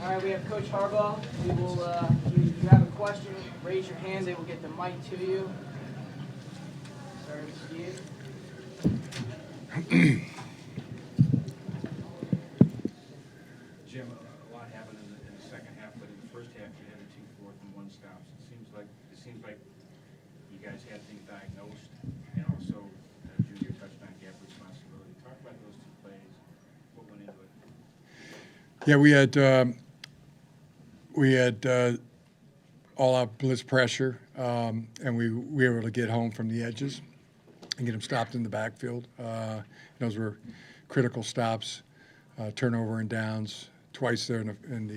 All right, we have Coach Harbaugh. We will, if you have a question, raise your hand. They will get the mic to you. Sorry, Steve. Jim, a lot happened in the second half, but in the first half you had 2 4th-and-1 stops. It seems like you guys had things diagnosed, and also junior touchdown gap responsibility. Talk about those 2 plays. What went into it? Yeah, we had all-out blitz pressure, and we were able to get home from the edges and get them stopped in the backfield. Those were critical stops, turnover and downs twice there in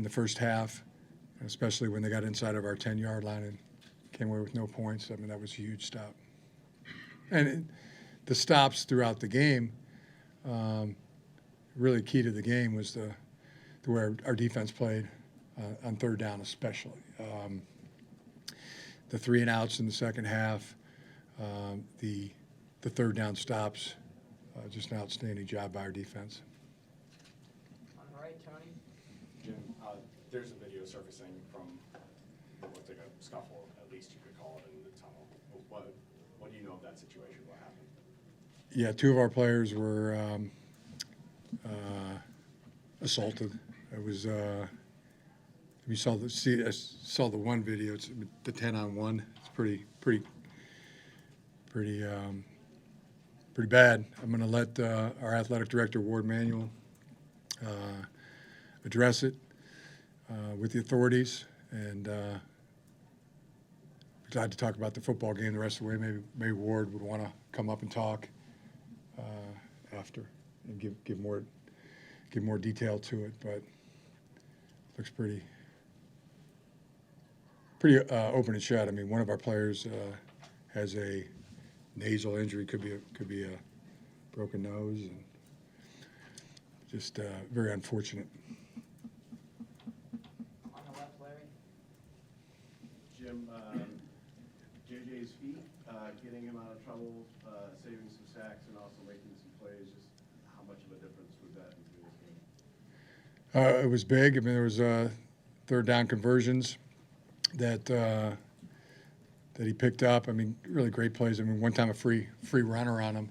the first half, especially when they got inside of our 10-yard line and came away with no points. I mean, that was a huge stop. And the stops throughout the game, really key to the game was the way our defense played on third down especially. The 3-and-outs in the second half, the third down stops, just an outstanding job by our defense. All right, Tony. Jim, there's a video surfacing from what looks like a scuffle, at least you could call it, in the tunnel. What do you know of that situation? What happened? Yeah, 2 of our players were assaulted. It was you saw the one video. It's the 10-on-1. It's pretty bad. I'm going to let our athletic director Ward Manuel address it with the authorities, and glad to talk about the football game the rest of the way. Maybe Ward would want to come up and talk after and give more detail to it, but looks pretty open and shut. I mean, one of our players has a nasal injury, could be a broken nose, and just very unfortunate. On the left, Larry. Jim, JJ's feet, getting him out of trouble, saving some sacks, and also making some plays. Just how much of a difference was that in this game? It was big. I mean, there was third down conversions that he picked up. I mean, really great plays. I mean, one time a free runner on him,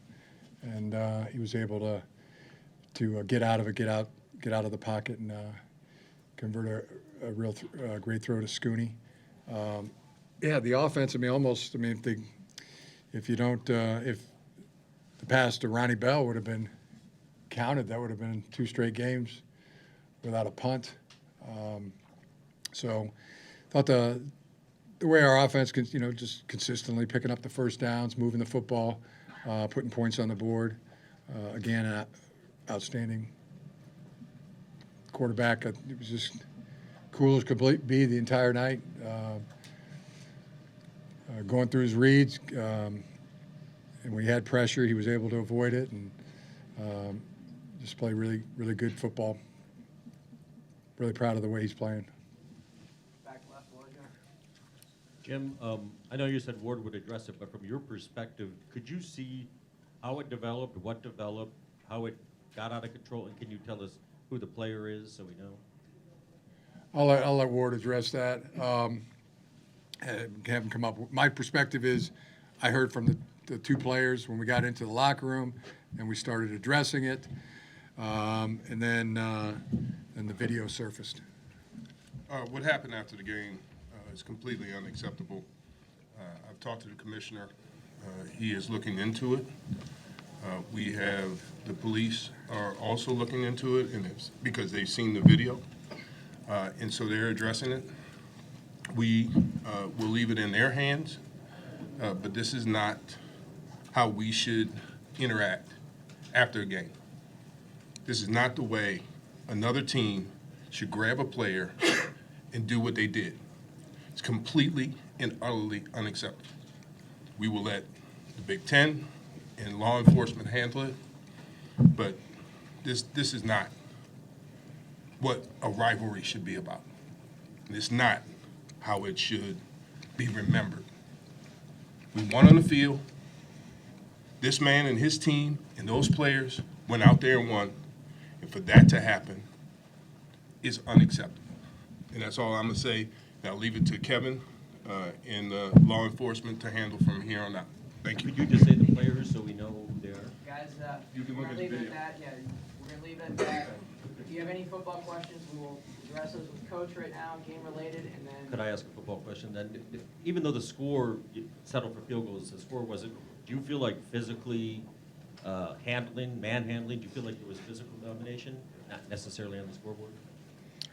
and he was able to get out of the pocket and convert a real great throw to Scooney. Yeah, the offense. I mean, if the pass to Ronnie Bell would have been counted, that would have been 2 straight games without a punt. So thought the way our offense, just consistently picking up the first downs, moving the football, putting points on the board. Again, an outstanding quarterback. It was just cool as could be the entire night. Going through his reads, and when he had pressure, he was able to avoid it and just play really, really good football. Really proud of the way he's playing. Back left, Roger. Jim, I know you said Ward would address it, but from your perspective, could you see how it developed, what developed, how it got out of control, and can you tell us who the player is so we know? I'll let Ward address that. Have him come up. My perspective is, I heard from the 2 players when we got into the locker room, and we started addressing it, and then the video surfaced. What happened after the game is completely unacceptable. I've talked to the commissioner. He is looking into it. We have the police are also looking into it, and it's because they've seen the video, and so they're addressing it. We will leave it in their hands, but this is not how we should interact after a game. This is not the way another team should grab a player and do what they did. It's completely and utterly unacceptable. We will let the Big Ten and law enforcement handle it, but this is not what a rivalry should be about. It's not how it should be remembered. We won on the field. This man and his team and those players went out there and won, And for that to happen is unacceptable. And that's all I'm going to say. Now leave it to Kevin and law enforcement to handle from here on out. Thank you. Could you just say the players so we know who they are? Guys, You can we're look gonna at the leave it at video. that, yeah, we're gonna leave it at that. If you have any football questions, we will address those with Coach right now, game related, and then. Could I ask a football question then? Even though the score settled for field goals, the score wasn't, do you feel like physically manhandling, do you feel like it was physical domination, not necessarily on the scoreboard?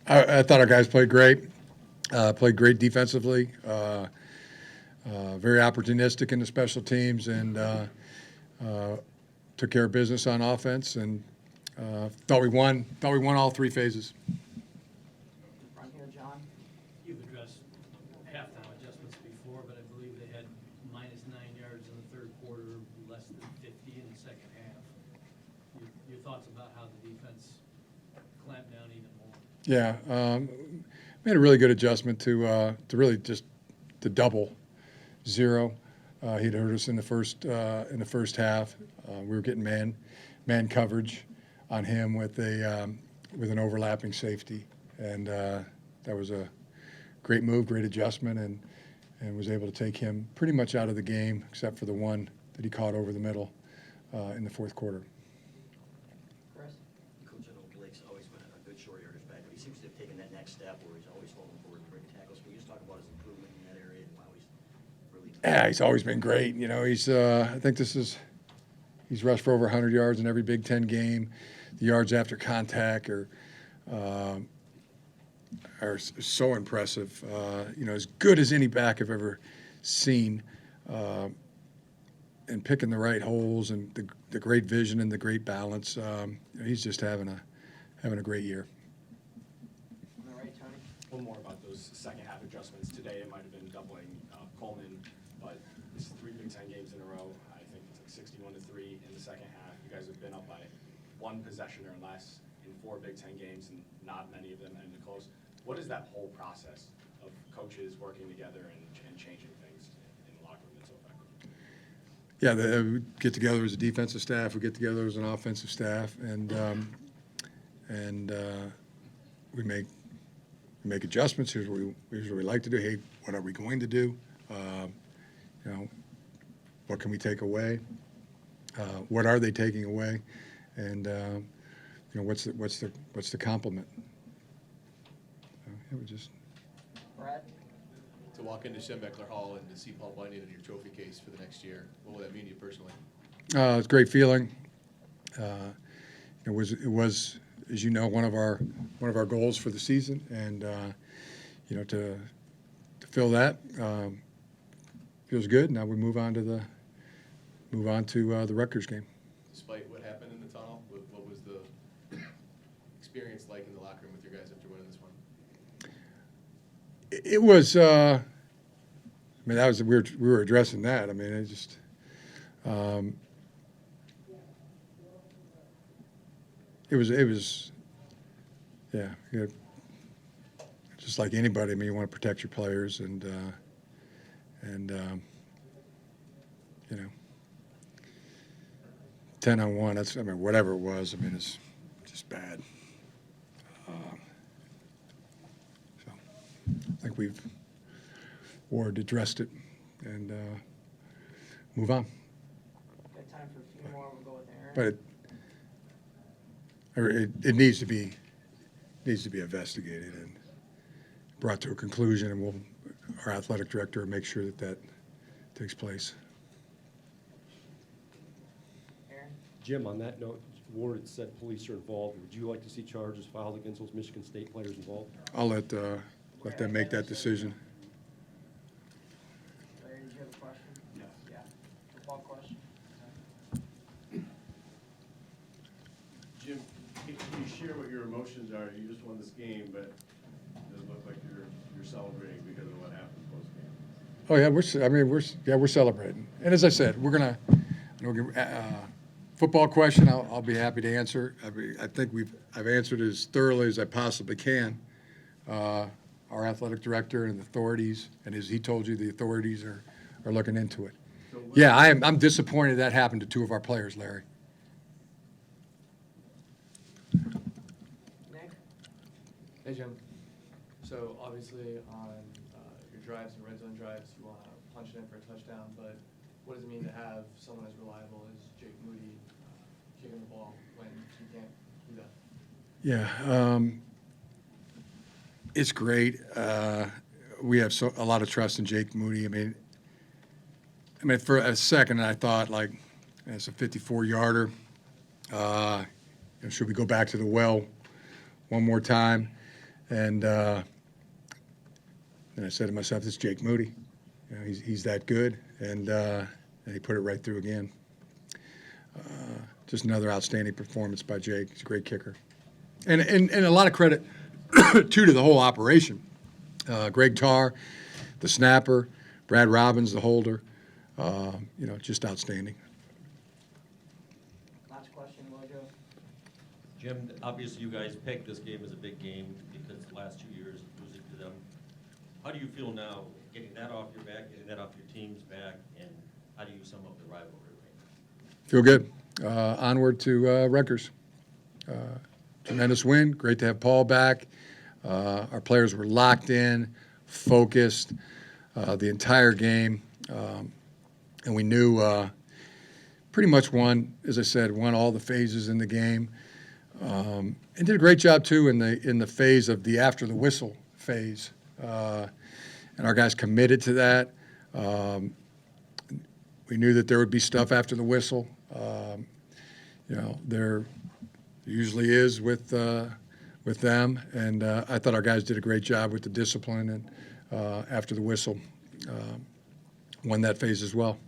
I thought our guys played great defensively, very opportunistic in the special teams, and took care of business on offense, and thought we won all three phases. Front here, John. You've addressed halftime adjustments before, but I believe they had -9 yards in the third quarter, less than 50 in the second half. Your thoughts about how the defense clamped down even more? Yeah, made a really good adjustment to really just to double zero. He'd hurt us in the first half. We were getting man coverage on him with an overlapping safety, and that was a great move, great adjustment, and was able to take him pretty much out of the game, except for the one that he caught over the middle in the fourth quarter. Chris? Coach, I know Blake's always been a good short yardage back, but he seems to have taken that next step where he's always holding forward and breaking tackles. Can you just talk about his improvement in that area and how he's really? Yeah, he's always been great. You know, I think he's rushed for over 100 yards in every Big Ten game. The yards after contact are so impressive. You know, as good as any back I've ever seen, and picking the right holes and the great vision and the great balance. He's just having a great year. On the right, Tony? One more about those second half adjustments. Today it might have been doubling Coleman, but this is 3 Big Ten games in a row. I think it's like 61-3 in the second half. You guys have been up by 1 possession or less in 4 Big Ten games, and not many of them ended close. What is that whole process of coaches working together and changing things in the locker room that's so effective? Yeah, we get together as a defensive staff. We get together as an offensive staff, and we make adjustments. Here's what we like to do. Hey, what are we going to do? You know, what can we take away? What are they taking away? And you know, what's the compliment? It was just. Brad? To walk into Schembechler Hall and to see Paul Bunyan in your trophy case for the next year, what would that mean to you personally? It's a great feeling. It was, as you know, one of our goals for the season, and you know, to fill that feels good. Now we move on to the Rutgers game. Despite what happened in the tunnel, what was the experience like in the locker room with your guys after winning this one? It was. I mean, that was we were addressing that. I mean, it just. It was. Yeah. Just like anybody, I mean, you want to protect your players, and you know, 10-on-1. That's, I mean, whatever it was. I mean, it's just bad. So I think Ward addressed it, and move on. Got time for a few more, we'll go with Aaron. But it needs to be investigated and brought to a conclusion, and our athletic director will make sure that takes place. Aaron? Jim, on that note, Ward had said police are involved. Would you like to see charges filed against those Michigan State players involved? I'll let them make that decision. Larry, did you have a question? Yes. Yeah. Football question? Jim, can you share what your emotions are? You just won this game, but it doesn't look like you're celebrating because of what happened post-game. Oh yeah, we're celebrating. And as I said, we're gonna. Football question, I'll be happy to answer. I think I've answered as thoroughly as I possibly can. Our athletic director and the authorities, and as he told you, the authorities are looking into it. So Yeah, I'm disappointed that happened to 2 of our players, Larry. Hey, Jim. So obviously on your drives and red zone drives, you want to punch it in for a touchdown, but what does it mean to have someone as reliable as Jake Moody kicking the ball when you can't do that? Yeah, it's great. We have a lot of trust in Jake Moody. I mean, for a second, I thought, like, it's a 54-yarder. Should we go back to the well one more time? And then I said to myself, "This is Jake Moody. He's that good." And he put it right through again. Just another outstanding performance by Jake. He's a great kicker. And a lot of credit, too, to the whole operation. Greg Tarr, the snapper, Brad Robbins, the holder, just outstanding. Last question, Mojo. Jim, obviously you guys pegged this game as a big game because the last 2 years losing to them. How do you feel now, getting that off your back, getting that off your team's back, and how do you sum up the rivalry? Feel good. Onward to Rutgers. Tremendous win. Great to have Paul back. Our players were locked in, focused the entire game, and we knew pretty much won all the phases in the game, and did a great job too in the phase of the after the whistle phase, and our guys committed to that. We knew that there would be stuff after the whistle. There usually is with them, and I thought our guys did a great job with the discipline and after the whistle, won that phase as well.